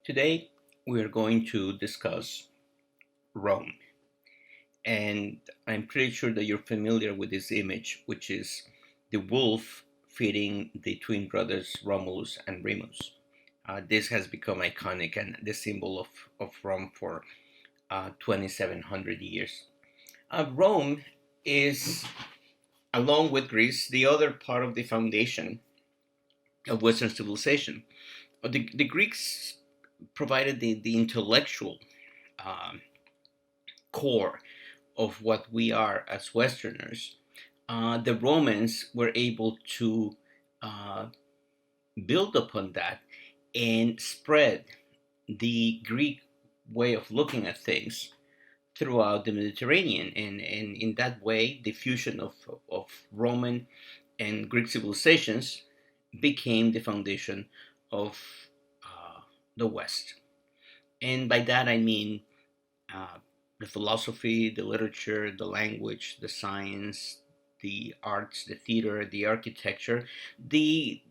Today, we are going to discuss Rome. And I'm pretty sure that you're familiar with this image, which is the wolf feeding the twin brothers Romulus and Remus. This has become iconic and the symbol of Rome for 2,700 years. Rome is, along with Greece, the other part of the foundation of Western civilization. The Greeks provided the intellectual um, core of what we are as Westerners. The Romans were able to uh, build upon that and spread the Greek way of looking at things throughout the Mediterranean. And in that way, the fusion of Roman and Greek civilizations became the foundation of uh, the West. And by that I mean uh, the philosophy, the literature, the language, the science, the arts, the theater, the architecture, the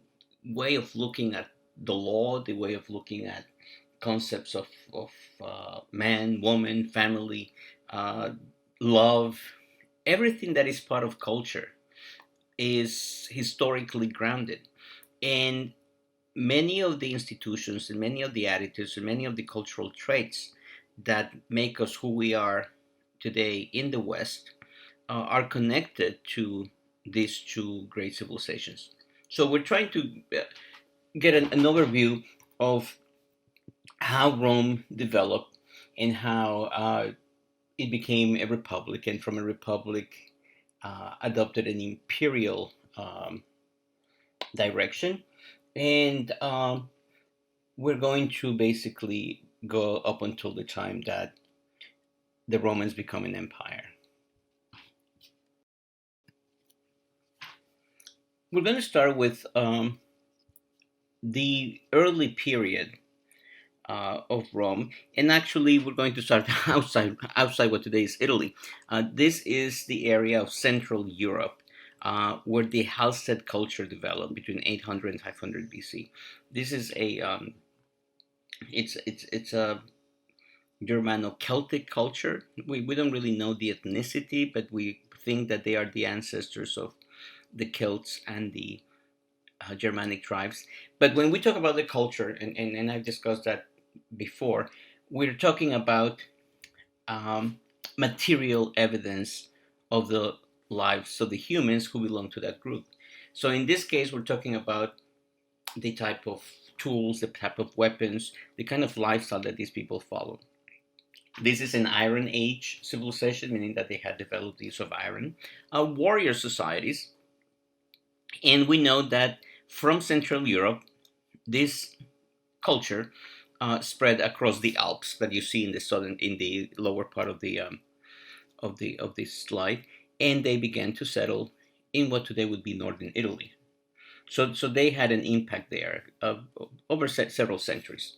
way of looking at the law, the way of looking at concepts of man, woman, family, uh, love, everything that is part of culture is historically grounded. And many of the institutions and many of the attitudes and many of the cultural traits that make us who we are today in the West are connected to these two great civilizations. So we're trying to get an overview of how Rome developed and how it became a republic, and from a republic adopted an imperial direction. And we're going to basically go up until the time that the Romans become an empire. We're going to start with the early period of Rome, and actually, we're going to start outside what today is Italy. This is the area of Central Europe. Where the Hallstatt culture developed between 800 and 500 BC. This is a it's a Germano-Celtic culture. We don't really know the ethnicity, but we think that they are the ancestors of the Celts and the Germanic tribes. But when we talk about the culture, and I've discussed that before, we're talking about um, material evidence of the lives of the humans who belong to that group. So in this case, we're talking about the type of tools, the type of weapons, the kind of lifestyle that these people follow. This is an Iron Age civilization, meaning that they had developed the use of iron. Warrior societies, and we know that from Central Europe, this culture spread across the Alps that you see in the lower part of of this slide, and they began to settle in what today would be northern Italy. So they had an impact there over several centuries.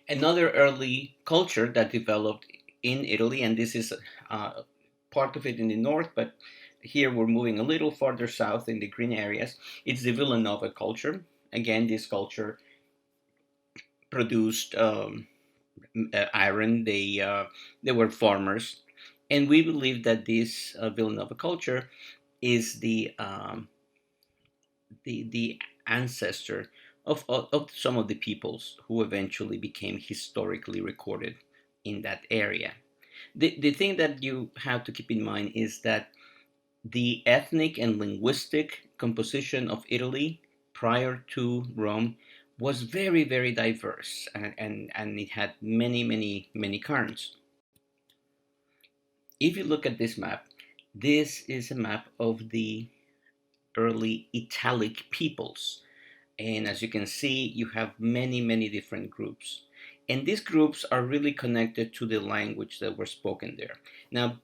Another early culture that developed in Italy, and this is uh, part of it in the north, but here we're moving a little farther south in the green areas. It's the Villanova culture. Again, this culture produced iron. They were farmers, and we believe that this Villanova culture is the ancestor of some of the peoples who eventually became historically recorded in that area. The thing that you have to keep in mind is that the ethnic and linguistic composition of Italy prior to Rome was very, very diverse, and it had many, many, many currents. If you look at this map, this is a map of the early Italic peoples. And as you can see, you have many, many different groups. And these groups are really connected to the language that were spoken there. Now,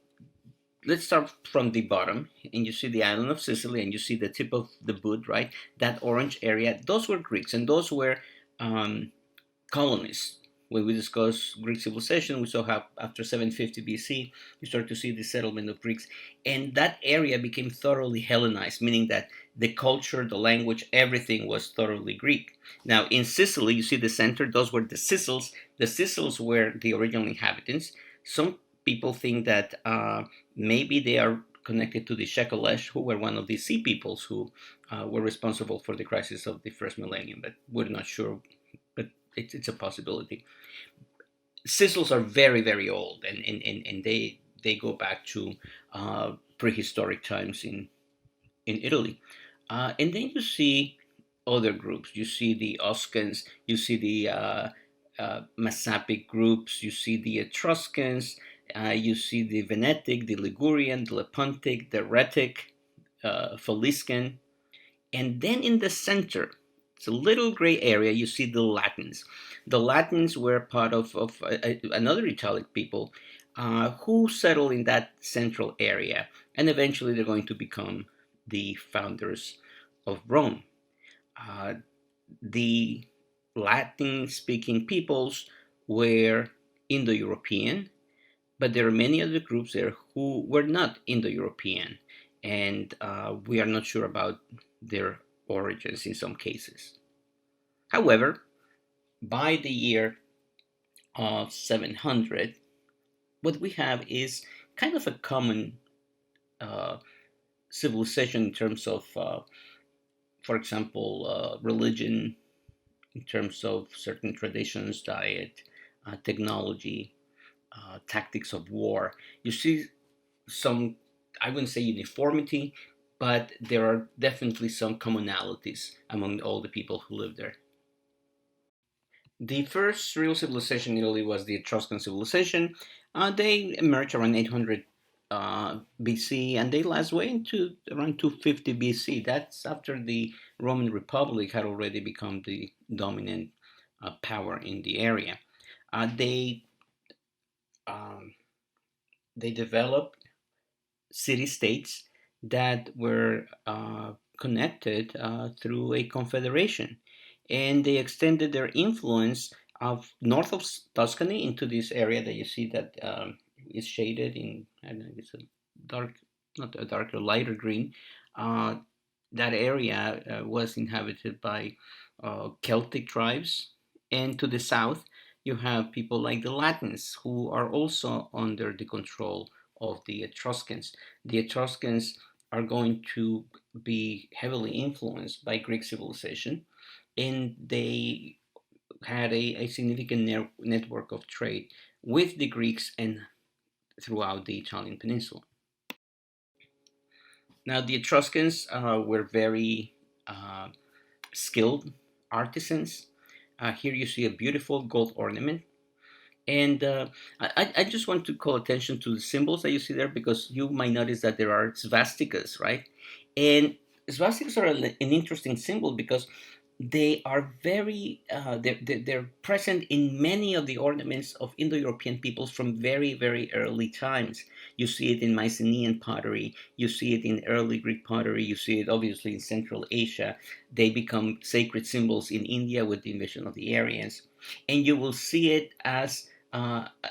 let's start from the bottom. And you see the island of Sicily, and you see the tip of the boot, right? That orange area, those were Greeks, and those were um, colonists. when we discuss Greek civilization, we saw how after 750 BC, you start to see the settlement of Greeks. And that area became thoroughly Hellenized, meaning that the culture, the language, everything was thoroughly Greek. Now, in Sicily, you see the center, those were the Sicils. The Sicils were the original inhabitants. Some people think that maybe they are connected to the Shekelesh, who were one of the sea peoples who were responsible for the crisis of the first millennium, but we're not sure. But it's a possibility. Sicils are very, very old, and they go back to prehistoric times in Italy. And then you see other groups. You see the Oscans, you see the Massapic groups, you see the Etruscans, you see the Venetic, the Ligurian, the Lepontic, the Rhetic, Faliscan. And then in the center, it's a little gray area, you see the Latins. The Latins were part of another Italic people who settled in that central area, and eventually they're going to become the founders of Rome. Uh, the Latin speaking peoples were Indo European, but there are many other groups there who were not Indo European, and we are not sure about their origins in some cases. However, by the year of 700, what we have is kind of a common uh, civilization in terms of, for example, religion, in terms of certain traditions, diet, technology, tactics of war. You see some, I wouldn't say uniformity, but there are definitely some commonalities among all the people who live there. The first real civilization in Italy was the Etruscan civilization. They emerged around 800 BC, and they last way into around 250 BC. That's after the Roman Republic had already become the dominant power in the area. Uh, they um, they developed city states that were connected through a confederation, and they extended their influence of north of Tuscany into this area that you see that is shaded in, I don't know, it's a dark, not a darker, lighter green. Uh, that area was inhabited by Celtic tribes, and to the south you have people like the Latins who are also under the control of the Etruscans. The Etruscans are going to be heavily influenced by Greek civilization, and they had a significant network of trade with the Greeks and throughout the Italian peninsula. Now, the Etruscans were very uh, skilled artisans. Here you see a beautiful gold ornament. And I just want to call attention to the symbols that you see there, because you might notice that there are swastikas, right? And swastikas are an interesting symbol because they are very, they're present in many of the ornaments of Indo-European peoples from very, very early times. You see it in Mycenaean pottery, you see it in early Greek pottery, you see it obviously in Central Asia. They become sacred symbols in India with the invasion of the Aryans. And you will see it as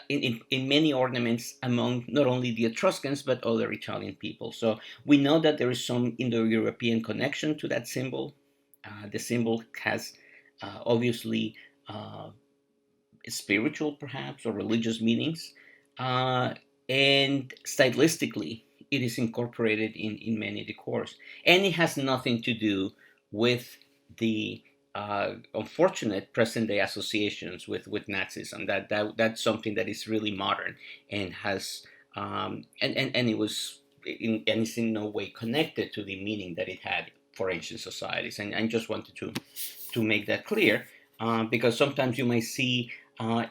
in many ornaments among not only the Etruscans but other Italian people. So we know that there is some Indo-European connection to that symbol. The symbol has obviously spiritual, perhaps, or religious meanings, uh, and stylistically, it is incorporated in many decors, and it has nothing to do with the unfortunate present day associations with Nazism. That's something that is really modern and has and it was and is in no way connected to the meaning that it had for ancient societies. And I just wanted to make that clear, because sometimes you may see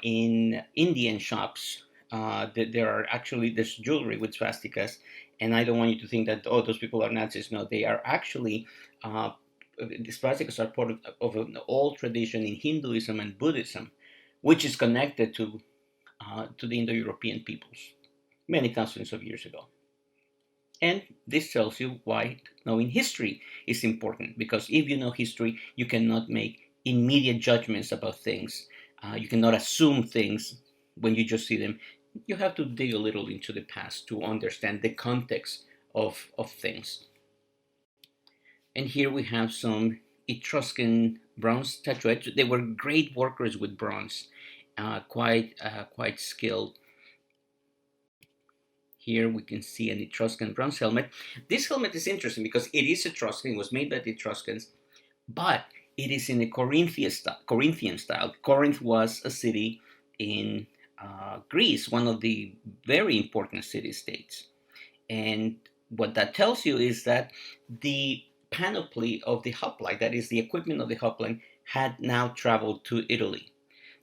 in Indian shops that there are actually this jewelry with swastikas, and I don't want you to think that, oh, those people are Nazis. No, they are actually the swastikas are part of an old tradition in Hinduism and Buddhism, which is connected to the Indo-European peoples many thousands of years ago. And this tells you why knowing history is important, because if you know history, you cannot make immediate judgments about things You cannot assume things when you just see them. You have to dig a little into the past to understand the context of things. And here we have some Etruscan bronze statuettes. They were great workers with bronze, quite skilled. Here we can see an Etruscan bronze helmet. This helmet is interesting because it is Etruscan. It was made by the Etruscans, but it is in a Corinthian style. Corinth was a city in Greece, one of the very important city-states. And what that tells you is that the panoply of the hoplite, that is the equipment of the hoplite, had now traveled to Italy.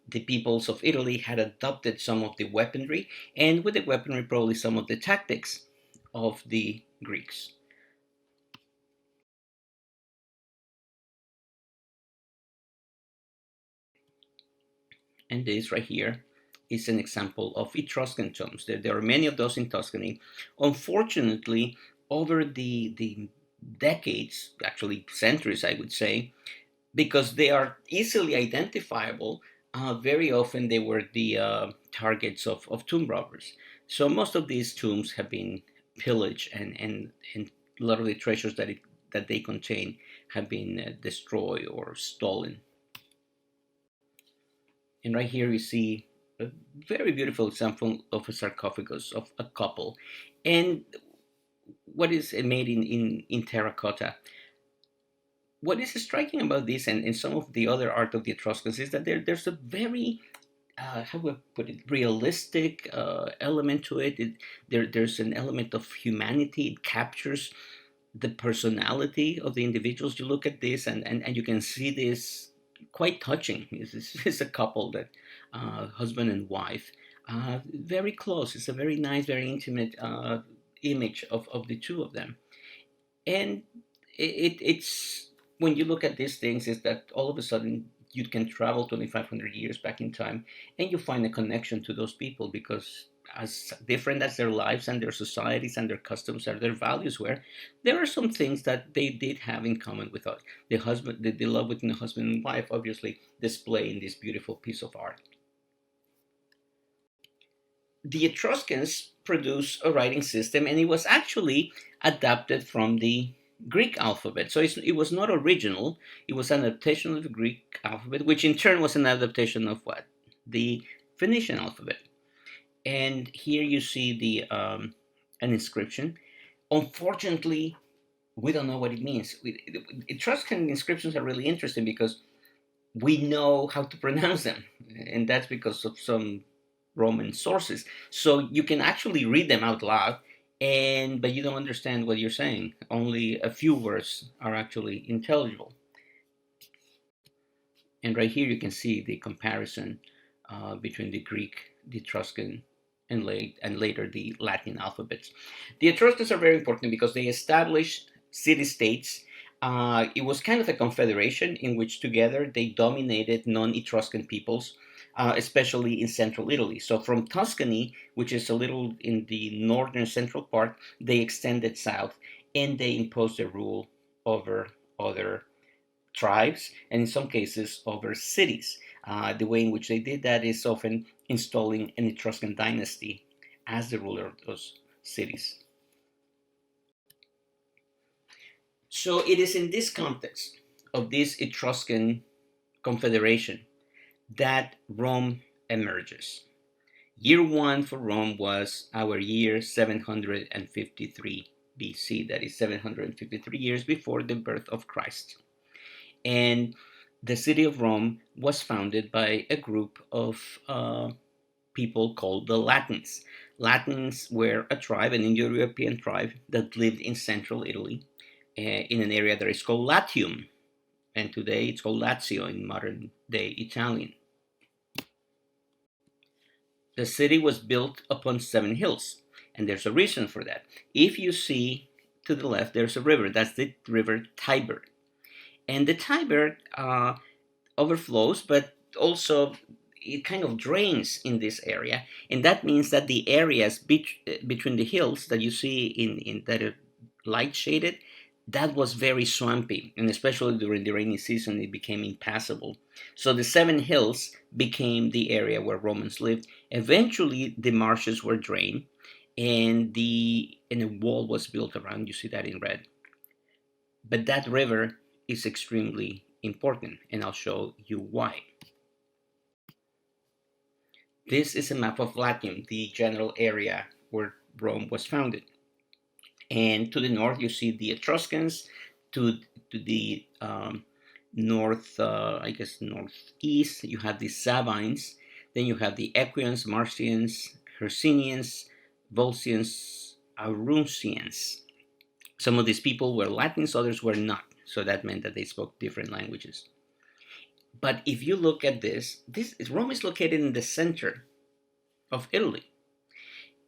The peoples of Italy had adopted some of the weaponry, and with the weaponry, probably some of the tactics of the Greeks. And this right here is an example of Etruscan tombs. There are many of those in Tuscany. Unfortunately, over the decades, actually centuries, I would say, because they are easily identifiable, very often they were the targets of tomb robbers. So most of these tombs have been pillaged, and a lot of the treasures that they contain have been destroyed or stolen. And right here you see a very beautiful example of a sarcophagus of a couple. And what is made in terracotta. What is striking about this and some of the other art of the Etruscans is that there's a very how would I put it, realistic element to it. There's an element of humanity. It captures the personality of the individuals. You look at this and you can see this quite touching. It's a couple that husband and wife, very close. It's a very nice, very intimate image of the two of them. And it's when you look at these things, is that all of a sudden you can travel 2,500 years back in time and you find a connection to those people, because as different as their lives and their societies and their customs and their values were, there are some things that they did have in common with us. The love between the husband and wife obviously display in this beautiful piece of art. The Etruscans produced a writing system, and it was actually adapted from the Greek alphabet. So it was not original. It was an adaptation of the Greek alphabet, which in turn was an adaptation of what? The Phoenician alphabet. And here you see the an inscription. Unfortunately, we don't know what it means. Etruscan inscriptions are really interesting because we know how to pronounce them, and that's because of some Roman sources. So you can actually read them out loud, and but you don't understand what you're saying. Only a few words are actually intelligible. And right here you can see the comparison between the Greek, the Etruscan, and later the Latin alphabets. The Etruscans are very important because they established city-states. It was kind of a confederation in which together they dominated non-Etruscan peoples, especially in central Italy. So from Tuscany, which is a little in the northern central part, they extended south and they imposed their rule over other tribes, and in some cases over cities. The way in which they did that is often installing an Etruscan dynasty as the ruler of those cities. So it is in this context of this Etruscan confederation that Rome emerges. Year one for Rome was our year 753 BC, that is 753 years before the birth of Christ. And the city of Rome was founded by a group of people called the Latins. Latins were a tribe, an Indo-European tribe that lived in central Italy, in an area that is called Latium, and today it's called Lazio in modern day Italian. The city was built upon 7 hills, and there's a reason for that. If you see to the left, there's a river. That's the river Tiber, and the Tiber overflows, but also it kind of drains in this area, and that means that the areas between the hills that you see in that are light shaded, that was very swampy, and especially during the rainy season, it became impassable. So the seven hills became the area where Romans lived. Eventually, the marshes were drained, and a wall was built around. You see that in red. But that river is extremely important, and I'll show you why. This is a map of Latium, the general area where Rome was founded. And to the north, you see the Etruscans. To the north, I guess northeast, you have the Sabines. Then you have the Equians, Marcians, Hercynians, Volscians, Aurusians. Some of these people were Latins, others were not. So that meant that they spoke different languages. But if you look at this Rome is located in the center of Italy.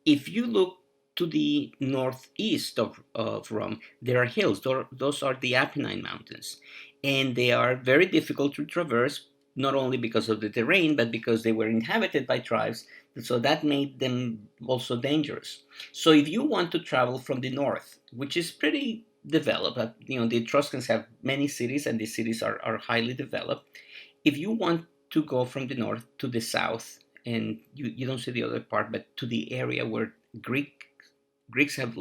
If you look to the northeast of Rome, there are hills. Those are the Apennine Mountains. And they are very difficult to traverse, not only because of the terrain, but because they were inhabited by tribes. So that made them also dangerous. So if you want to travel from the north, which is pretty developed, the Etruscans have many cities, and these cities are highly developed. If you want to go from the north to the south, and you don't see the other part, but to the area where Greeks have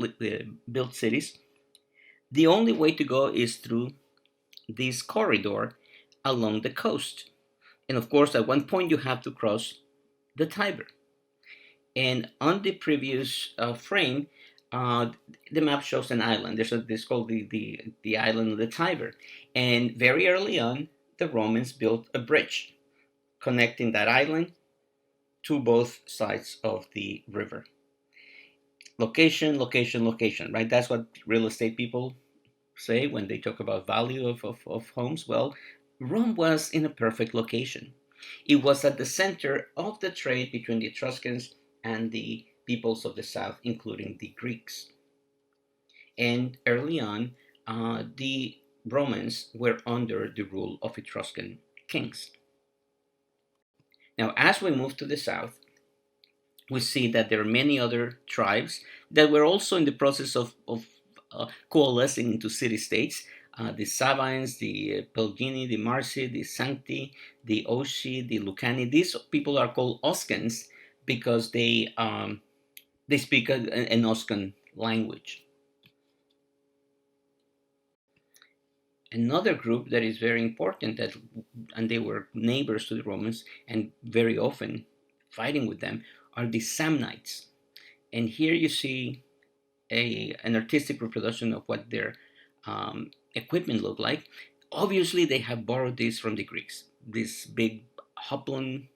built cities, the only way to go is through this corridor along the coast. And of course, at one point, you have to cross the Tiber. And on the previous frame, uh, the map shows an island. This called the island of the Tiber. And very early on, the Romans built a bridge connecting that island to both sides of the river. Location, location, location, right? That's what real estate people say when they talk about value of homes. Well, Rome was in a perfect location. It was at the center of the trade between the Etruscans and the peoples of the south, including the Greeks. And early on, the Romans were under the rule of Etruscan kings. Now, as we move to the south, we see that there are many other tribes that were also in the process of coalescing into city states. The Sabines, the Pelgini, the Marsi, the Sancti, the Oshi, the Lucani. These people are called Oscans because they speak an Oscan language. Another group that is very important, and they were neighbors to the Romans and very often fighting with them, are the Samnites. And here you see an artistic reproduction of what their equipment looked like. Obviously, they have borrowed this from the Greeks, this big hoplon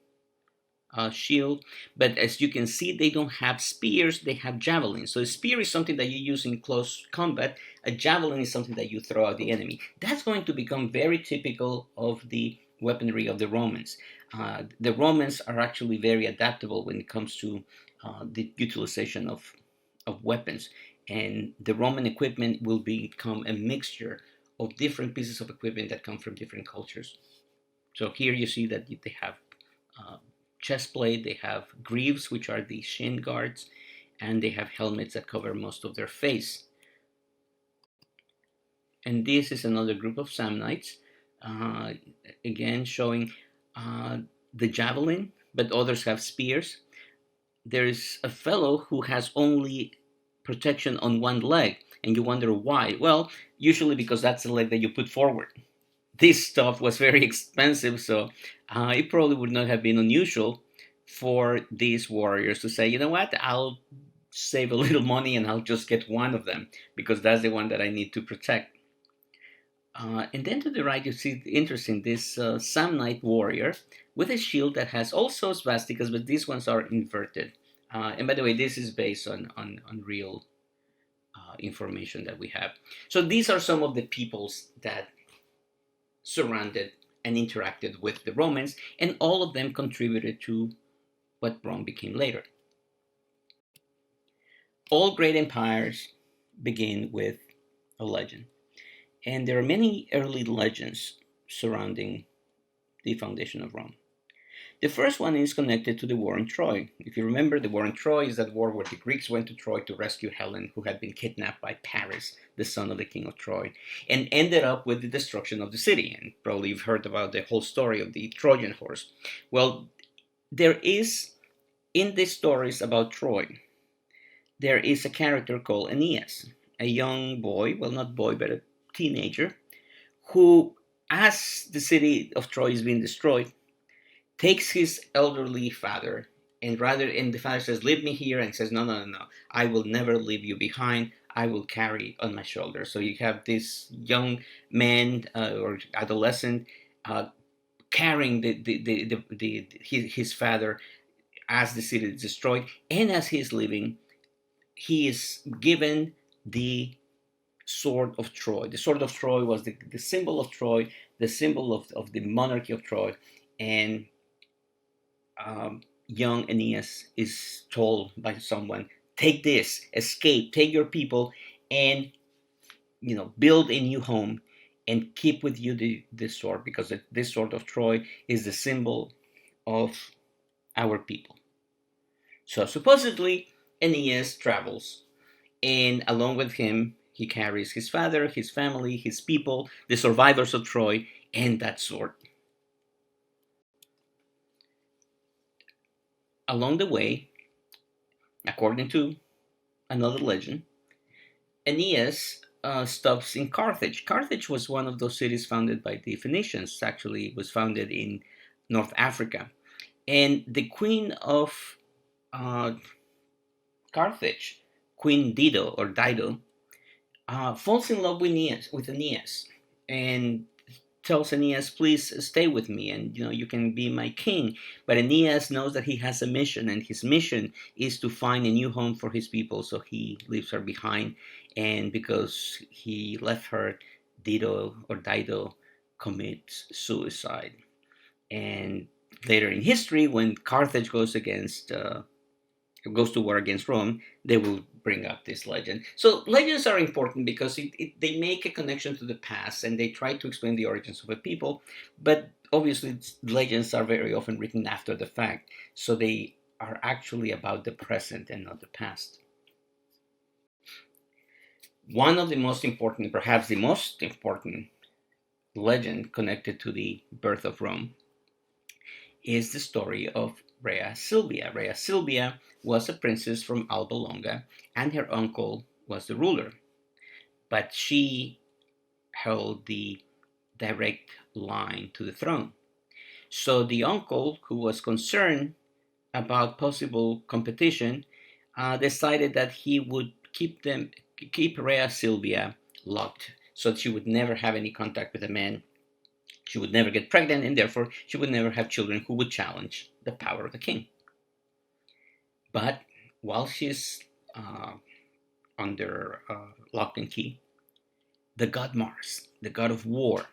shield. But as you can see, they don't have spears, they have javelins. So a spear is something that you use in close combat. A javelin is something that you throw at the enemy. That's going to become very typical of the weaponry of the Romans. The Romans are actually very adaptable when it comes to the utilization of weapons. And the Roman equipment will become a mixture of different pieces of equipment that come from different cultures. So here you see that they have uh, chest plate, they have greaves, which are the shin guards, and they have helmets that cover most of their face. And this is another group of Samnites, uh, again showing uh, the javelin, but others have spears. There's a fellow who has only protection on one leg, and you wonder why. Well, usually because that's the leg that you put forward. This stuff was very expensive, so it probably would not have been unusual for these warriors to say, you know what, I'll save a little money and I'll just get one of them because that's the one that I need to protect. And then to the right, you see, interesting, this Samnite warrior with a shield that has also swastikas, but these ones are inverted. And by the way, this is based on real information that we have. So these are some of the peoples that surrounded and interacted with the Romans, and all of them contributed to what Rome became later. All great empires begin with a legend, and there are many early legends surrounding the foundation of Rome. The first one is connected to the war in Troy. If you remember, the war in Troy is that war where the Greeks went to Troy to rescue Helen, who had been kidnapped by Paris, the son of the king of Troy, and ended up with the destruction of the city. And probably you've heard about the whole story of the Trojan horse. Well, there is, in the stories about Troy, there is a character called Aeneas, a young boy, well, not boy, but a teenager, who, as the city of Troy is being destroyed, takes his elderly father, and the father says, leave me here, and says, no, no, no, no, I will never leave you behind, I will carry on my shoulder. So you have this young man or adolescent carrying his father as the city is destroyed, and as he's leaving, he is given the sword of Troy. The sword of Troy was the symbol of Troy, the symbol of the monarchy of Troy. And young Aeneas is told by someone, take this, escape, take your people, and build a new home and keep with you the sword, because this sword of Troy is the symbol of our people. So supposedly Aeneas travels, and along with him he carries his father, his family, his people, the survivors of Troy, and that sword. Along the way, according to another legend, Aeneas stops in Carthage. Carthage was one of those cities founded by the Phoenicians. Actually, it was founded in North Africa. And the queen of uh, Carthage, Queen Dido, falls in love with Aeneas, and tells Aeneas, please stay with me, and you can be my king. But Aeneas knows that he has a mission, and his mission is to find a new home for his people, so he leaves her behind. And because he left her, Dido commits suicide. And later in history, when Carthage goes to war against Rome, they will bring up this legend. So legends are important because they make a connection to the past, and they try to explain the origins of a people. But obviously, legends are very often written after the fact, so they are actually about the present and not the past. One of the most important, perhaps the most important legend connected to the birth of Rome is the story of Rhea Silvia. Rhea Silvia was a princess from Alba Longa, and her uncle was the ruler. But she held the direct line to the throne. So the uncle, who was concerned about possible competition, decided that he would keep Rhea Silvia locked, so that she would never have any contact with a man. She would never get pregnant, and therefore she would never have children who would challenge the power of the king. But while she's under lock and key, the god Mars, the god of war,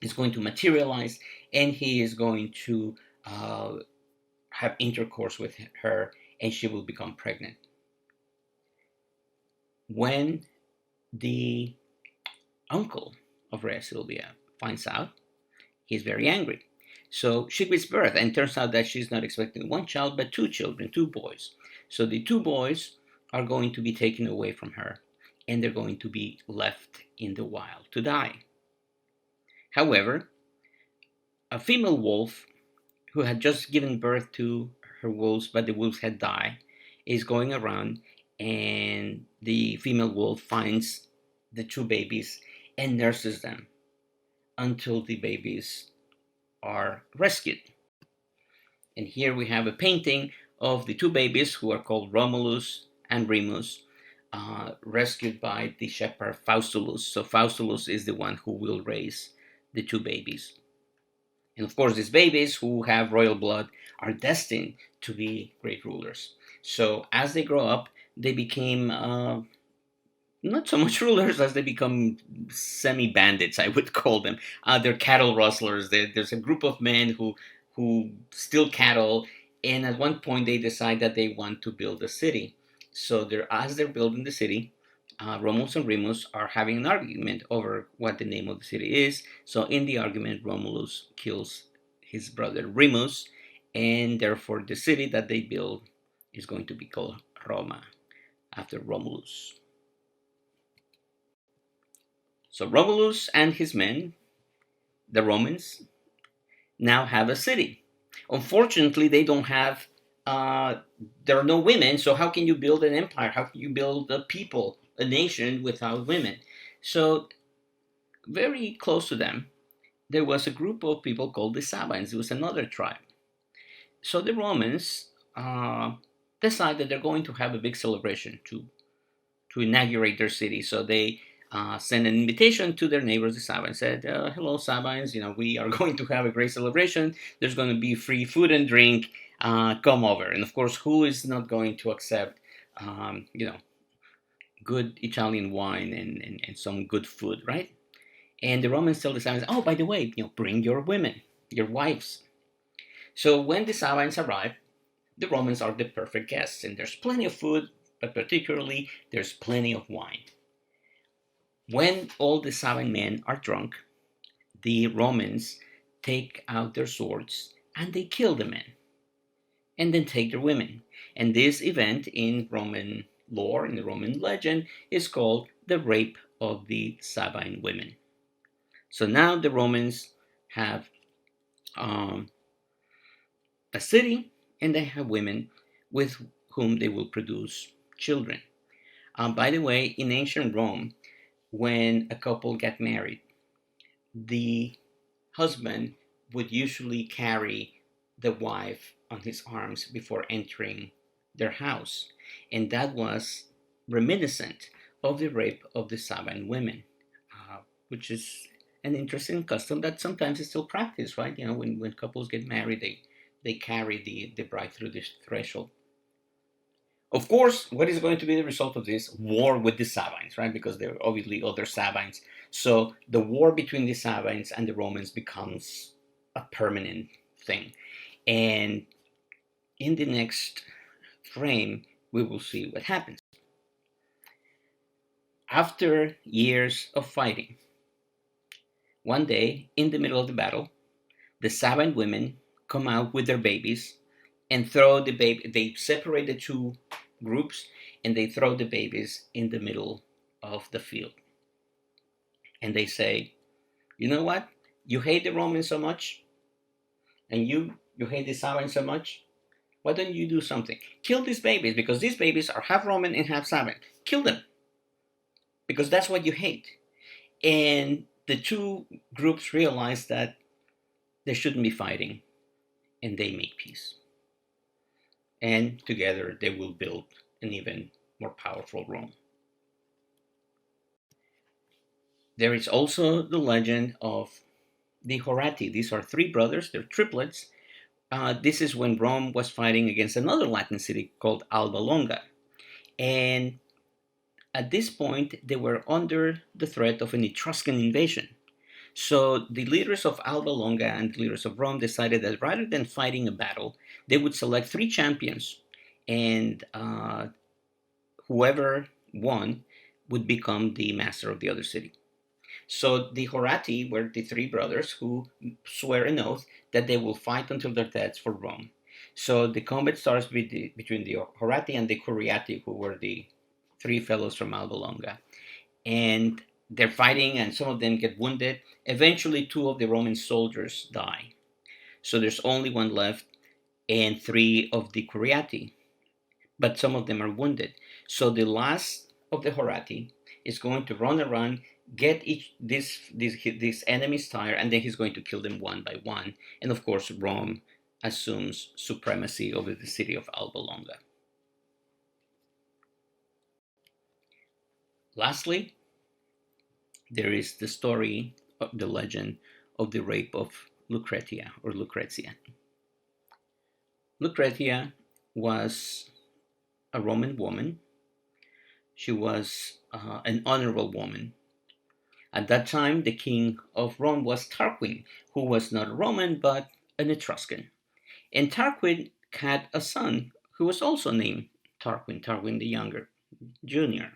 is going to materialize, and he is going to have intercourse with her, and she will become pregnant. When the uncle of Rhea Silvia finds out, he's very angry. So she gives birth, and it turns out that she's not expecting one child, but two children, two boys. So the two boys are going to be taken away from her, and they're going to be left in the wild to die. However, a female wolf who had just given birth to her wolves, but the wolves had died, is going around, and the female wolf finds the two babies and nurses them until the babies are rescued. And here we have a painting of the two babies, who are called Romulus and Remus, rescued by the shepherd Faustulus. So Faustulus is the one who will raise the two babies. And of course, these babies who have royal blood are destined to be great rulers. So as they grow up, they became not so much rulers as they become semi-bandits, I would call them. They're cattle rustlers. There's a group of men who steal cattle, and at one point they decide that they want to build a city. So as they're building the city, Romulus and Remus are having an argument over what the name of the city is. So in the argument, Romulus kills his brother Remus, and therefore the city that they build is going to be called Roma after Romulus. So Romulus and his men, the Romans, now have a city. Unfortunately, they don't have. Uh, there are no women, so how can you build an empire? How can you build a people, a nation without women? So very close to them, there was a group of people called the Sabines. It was another tribe. So the Romans decide that they're going to have a big celebration to inaugurate their city. So they sent an invitation to their neighbors, the Sabines, said, "Hello, Sabines. We are going to have a great celebration. There's going to be free food and drink. Come over." And of course, who is not going to accept, um, you know, good Italian wine and some good food, right? And the Romans tell the Sabines, "Oh, by the way, bring your women, your wives." So when the Sabines arrive, the Romans are the perfect guests, and there's plenty of food, but particularly there's plenty of wine. When all the Sabine men are drunk, the Romans take out their swords and they kill the men and then take their women. And this event in Roman lore, in the Roman legend, is called the rape of the Sabine women. So now the Romans have um, a city and they have women with whom they will produce children. By the way, in ancient Rome, when a couple got married, the husband would usually carry the wife on his arms before entering their house. And that was reminiscent of the rape of the Sabine women, which is an interesting custom that sometimes is still practiced, right? When couples get married, they carry the bride through this threshold. Of course, what is going to be the result of this? War with the Sabines, right? Because there are obviously other Sabines. So the war between the Sabines and the Romans becomes a permanent thing. And in the next frame, we will see what happens. After years of fighting, one day in the middle of the battle, the Sabine women come out with their babies and throw the baby. They separate the two groups and they throw the babies in the middle of the field. And they say, "You know what? You hate the Romans so much, and you hate the Sabines so much. Why don't you do something? Kill these babies, because these babies are half Roman and half Sabine. Kill them, because that's what you hate." And the two groups realize that they shouldn't be fighting, and they make peace. And together they will build an even more powerful Rome. There is also the legend of the Horati. These are three brothers, they're triplets. This is when Rome was fighting against another Latin city called Alba Longa. And at this point, they were under the threat of an Etruscan invasion. So the leaders of Alba Longa and the leaders of Rome decided that rather than fighting a battle, they would select three champions, and whoever won would become the master of the other city. So the Horati were the three brothers who swear an oath that they will fight until their deaths for Rome. So the combat starts between the Horati and the Curiati, who were the three fellows from Alba Longa. And they're fighting, and some of them get wounded. Eventually, two of the Roman soldiers die. So there's only one left, and three of the Curiati, but some of them are wounded. So the last of the Horati is going to run around, get each this enemy's tire, and then he's going to kill them one by one. And of course, Rome assumes supremacy over the city of Alba Longa. Lastly, there is the story of the legend of the rape of Lucretia or Lucrezia. Lucretia was a Roman woman. She was an honorable woman. At that time, the king of Rome was Tarquin, who was not Roman but an Etruscan. And Tarquin had a son who was also named Tarquin, Tarquin the Younger, Jr.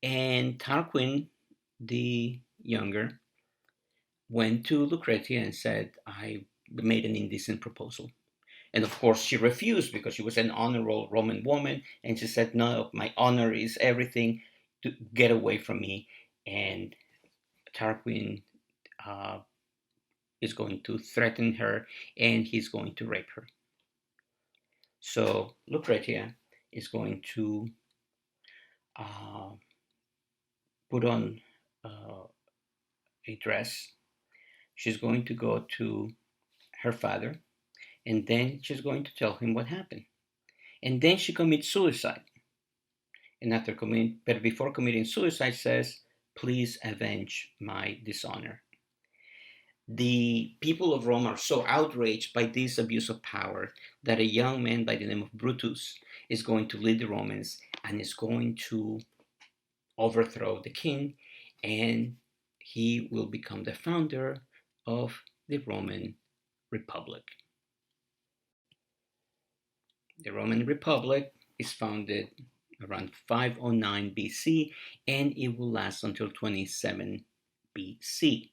And Tarquin the Younger went to Lucretia and said, "I made an indecent proposal. And of course, she refused because she was an honorable Roman woman. And she said, no, my honor is everything. To get away from me. And Tarquin uh, is going to threaten her and he's going to rape her. So Lucretia is going to uh, put on uh, a dress. She's going to go to her father and then she's going to tell him what happened. And then she commits suicide. And but before committing suicide, says, "Please avenge my dishonor." The people of Rome are so outraged by this abuse of power that a young man by the name of Brutus is going to lead the Romans and is going to overthrow the king, and he will become the founder of the Roman Republic. The Roman Republic is founded around 509 BC and it will last until 27 BC.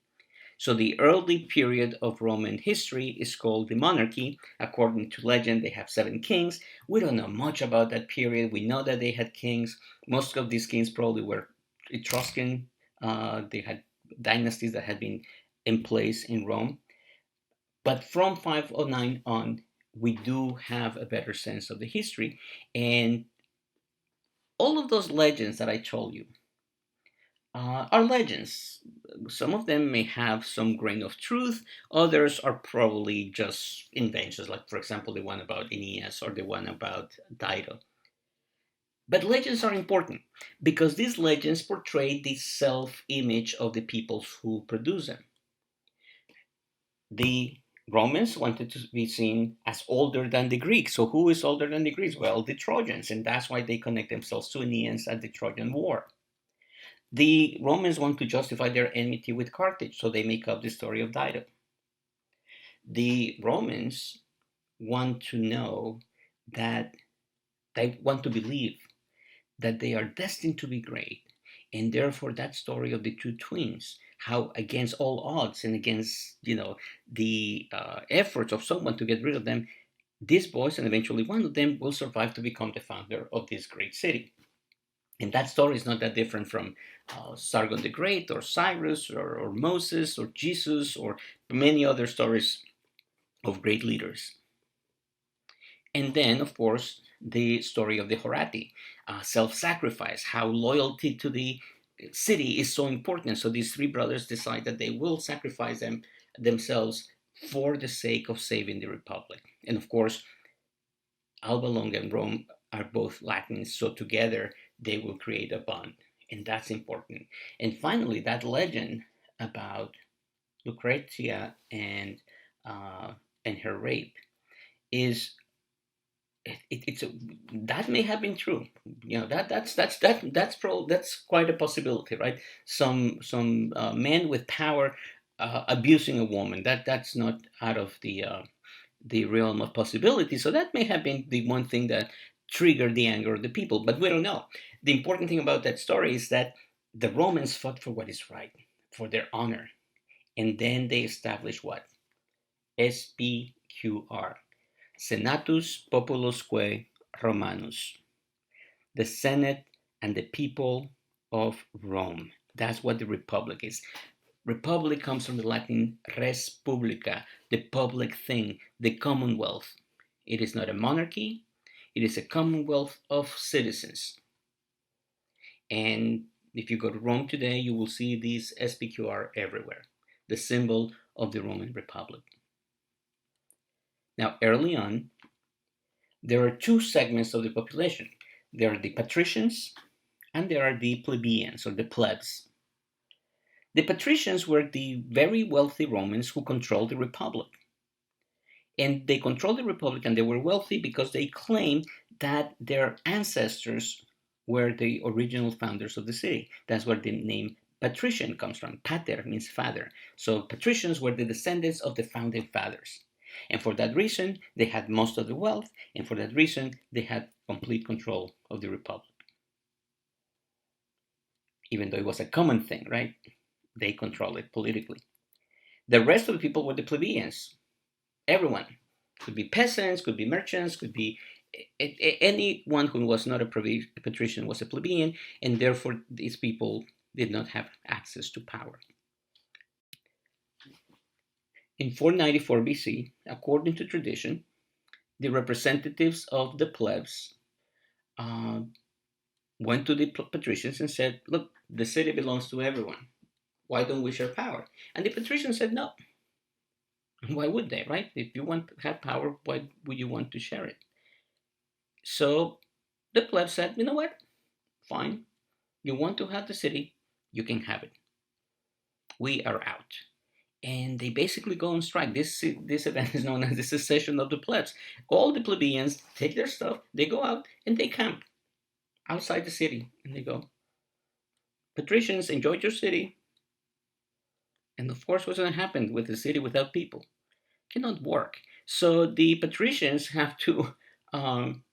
So the early period of Roman history is called the monarchy. According to legend, they have 7 kings. We don't know much about that period. We know that they had kings. Most of these kings probably were Etruscan. They had dynasties that had been in place in Rome. But from 509 on, we do have a better sense of the history. And all of those legends that I told you are legends. Some of them may have some grain of truth, others are probably just inventions, like, for example, the one about Aeneas or the one about Dido. But legends are important because these legends portray the self image of the peoples who produce them. The Romans wanted to be seen as older than the Greeks. So, who is older than the Greeks? Well, the Trojans, and that's why they connect themselves to Aeneas at the Trojan War. The Romans want to justify their enmity with Carthage, so they make up the story of Dido. The Romans want to know that they want to believe that they are destined to be great, and therefore that story of the two twins, how against all odds and against the efforts of someone to get rid of them, these boys and eventually one of them will survive to become the founder of this great city. And that story is not that different from Sargon the Great or Cyrus or Moses or Jesus or many other stories of great leaders. And then, of course, the story of the Horati, self sacrifice, how loyalty to the city is so important. So these three brothers decide that they will sacrifice themselves for the sake of saving the Republic. And of course, Alba Longa and Rome are both Latins, so together they will create a bond, and that's important. And finally, that legend about Lucretia uh, and her rape is it's that may have been true. That's quite a possibility, right? Some man with power abusing a woman. That's not out of the realm of possibility. So that may have been the one thing that triggered the anger of the people, but we don't know. The important thing about that story is that the Romans fought for what is right, for their honor, and then they established what? SPQR, Senatus Populusque Romanus, the Senate and the people of Rome. That's what the Republic is. Republic comes from the Latin res publica, the public thing, the commonwealth. It is not a monarchy, it is a commonwealth of citizens. And if you go to Rome today, you will see these SPQR everywhere, the symbol of the Roman Republic. Now, early on, there are two segments of the population. There are the patricians and there are the plebeians or the plebs. The patricians were the very wealthy Romans who controlled the republic. And they controlled the republic and they were wealthy because they claimed that their ancestors were the original founders of the city. That's where the name patrician comes from. Pater means father. So patricians were the descendants of the founding fathers. And for that reason, they had most of the wealth, and for that reason, they had complete control of the republic. Even though it was a common thing, right? They controlled it politically. The rest of the people were the plebeians. everyone. Could be peasants, could be merchants, could be anyone who was not a patrician was a plebeian, and therefore these people did not have access to power. In 494 BC, according to tradition, the representatives of the plebs uh, went to the patricians and said, "Look, the city belongs to everyone. Why don't we share power?" And the patricians said, "No. Why would they, right? If you want to have power, why would you want to share it?" So the plebs said, "You know what? Fine. You want to have the city, you can have it. We are out." And they basically go on strike. This event is known as the secession of the plebs. All the plebeians take their stuff, they go out and they camp outside the city, and they go, "Patricians, enjoy your city." And of course, what's going to happen with a city without people? Cannot work. So the patricians um,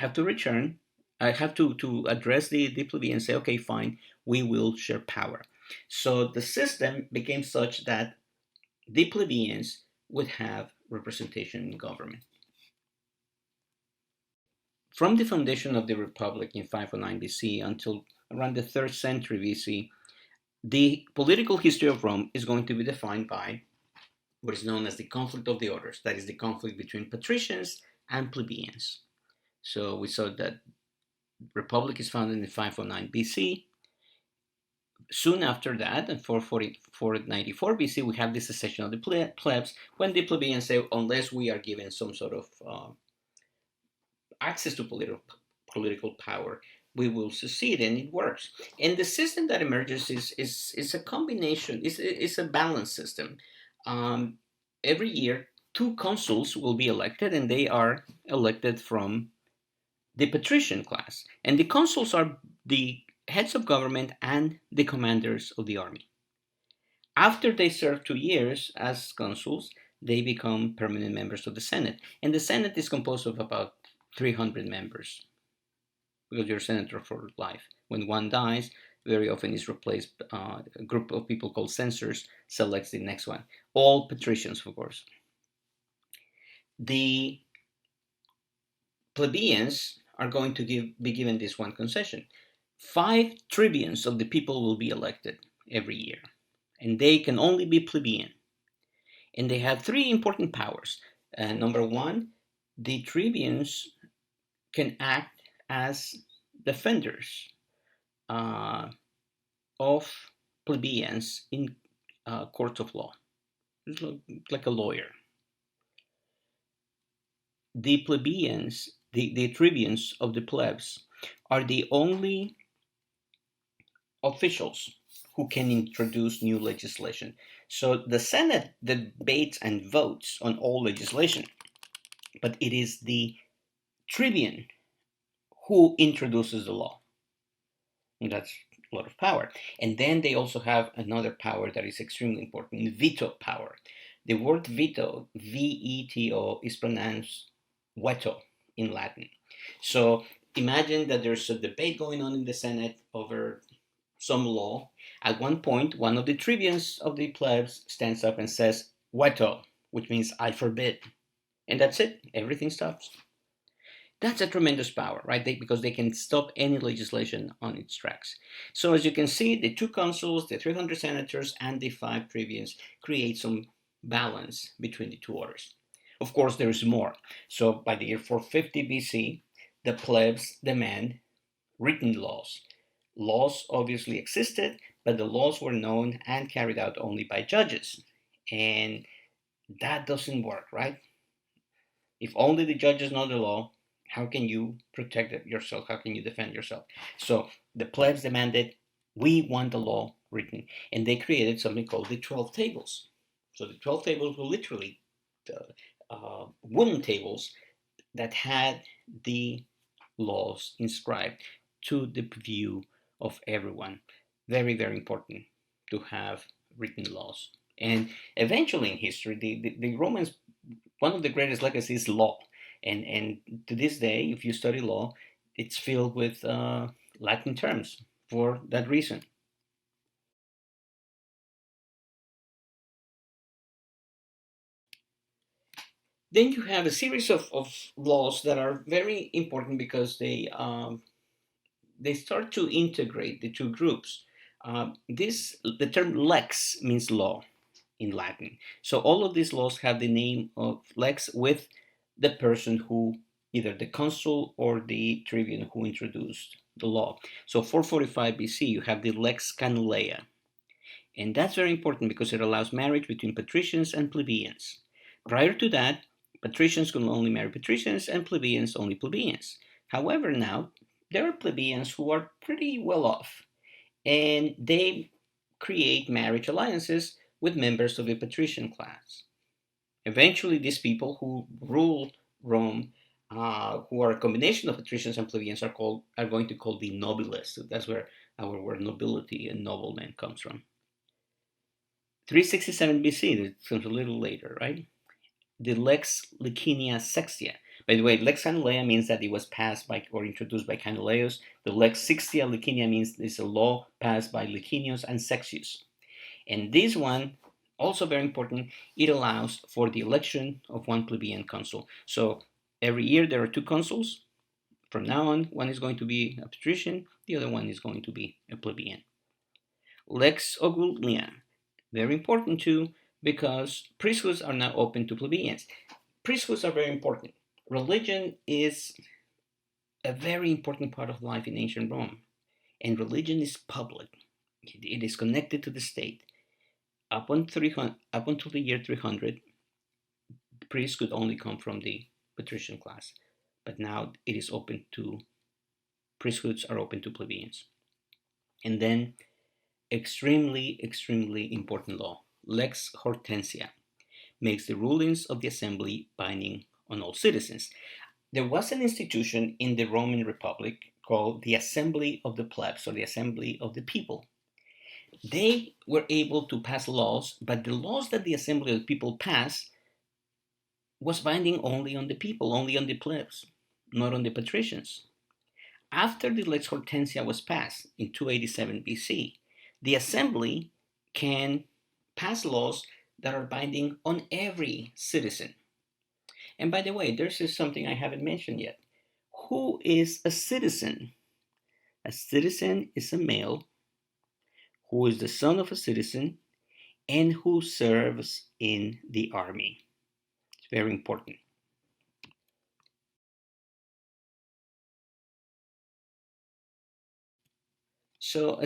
have to return. I have to address the plebeians and say, "Okay, fine, we will share power." So the system became such that the plebeians would have representation in government. From the foundation of the republic in 509 BC until around the 3rd century BC, the political history of Rome is going to be defined by what is known as the conflict of the orders, that is, the conflict between patricians and plebeians. So we saw that republic is founded in 509 BC. Soon after that, in 494 BC, we have the secession of the plebs, when the plebeians say, unless we are given some sort of access to political power, we will succeed, and it works. And the system that emerges is a combination, is a balanced system. Um, every year, two consuls will be elected, and they are elected from the patrician class. And the consuls are the heads of government and the commanders of the army. After they serve 2 years as consuls, they become permanent members of the Senate. And the Senate is composed of about 300 members, because you're senator for life. When one dies, very often is replaced. A group of people called censors selects the next one. All patricians, of course. The plebeians are going to be given this one concession. 5 tribunes of the people will be elected every year, and they can only be plebeian. And they have 3 important powers. Number one, the tribunes can act as defenders uh, of plebeians in courts of law. It's like a lawyer. The plebeians, the tribunes of the plebs, are the only officials who can introduce new legislation. So the Senate debates and votes on all legislation, but it is the tribune who introduces the law. And that's a lot of power. And then they also have another power that is extremely important, veto power. The word veto, V-E-T-O, is pronounced veto in Latin. So imagine that there's a debate going on in the Senate over some law. At one point, one of the tribunes of the plebs stands up and says, veto, which means I forbid. And that's it. Everything stops. That's a tremendous power, right? Because they can stop any legislation on its tracks. So as you can see, the 2 consuls, the 300 senators, and the 5 tribunes create some balance between the 2 orders. Of course, there is more. So by the year 450 BC, the plebs demand written laws. Laws obviously existed, but the laws were known and carried out only by judges. And that doesn't work, right? If only the judges know the law, how can you protect yourself? How can you defend yourself? So the plebs demanded, we want the law written. And they created something called the 12 tables. So the 12 tables were literally wooden tables that had the laws inscribed to the view of everyone. Very, very important to have written laws. And eventually in history, the Romans, one of the greatest legacies is law. And to this day, if you study law, it's filled with Latin terms for that reason. Then you have a series of laws that are very important because they start to integrate the two groups. The term lex means law in Latin. So all of these laws have the name of lex with the person who, either the consul or the tribune who introduced the law. So 445 BC, you have the lex Canuleia. And that's very important because it allows marriage between patricians and plebeians. Prior to that, patricians could only marry patricians and plebeians only plebeians. However, now there are plebeians who are pretty well off and they create marriage alliances with members of the patrician class. Eventually, these people who rule Rome, who are a combination of patricians and plebeians, are going to call the nobiles. So that's where our word nobility and nobleman comes from. 367 BC, that comes a little later, right? The Lex Licinius Sextia. By the way, Lex Canuleia means that it was passed by or introduced by Canuleius. The Lex Sixtia Licinia means it's a law passed by Licinius and Sexius. And this one, also very important, it allows for the election of one plebeian consul. So every year there are two consuls. From now on, one is going to be a patrician, the other one is going to be a plebeian. Lex Ogulia, very important too, because priesthoods are now open to plebeians. Priesthoods are very important. Religion is a very important part of life in ancient Rome, and religion is public. It is connected to the state. Up until the year 300, priests could only come from the patrician class, but now it is open to priesthoods are open to plebeians. And then extremely important law, Lex Hortensia, makes the rulings of the assembly binding on all citizens. There was an institution in the Roman Republic called the Assembly of the Plebs, or the Assembly of the People. They were able to pass laws, but the laws that the Assembly of the People passed was binding only on the people, only on the plebs, not on the patricians. After the Lex Hortensia was passed in 287 BC, the assembly can pass laws that are binding on every citizen. And by the way, there's something I haven't mentioned yet. Who is a citizen? A citizen is a male who is the son of a citizen and who serves in the army. It's very important. So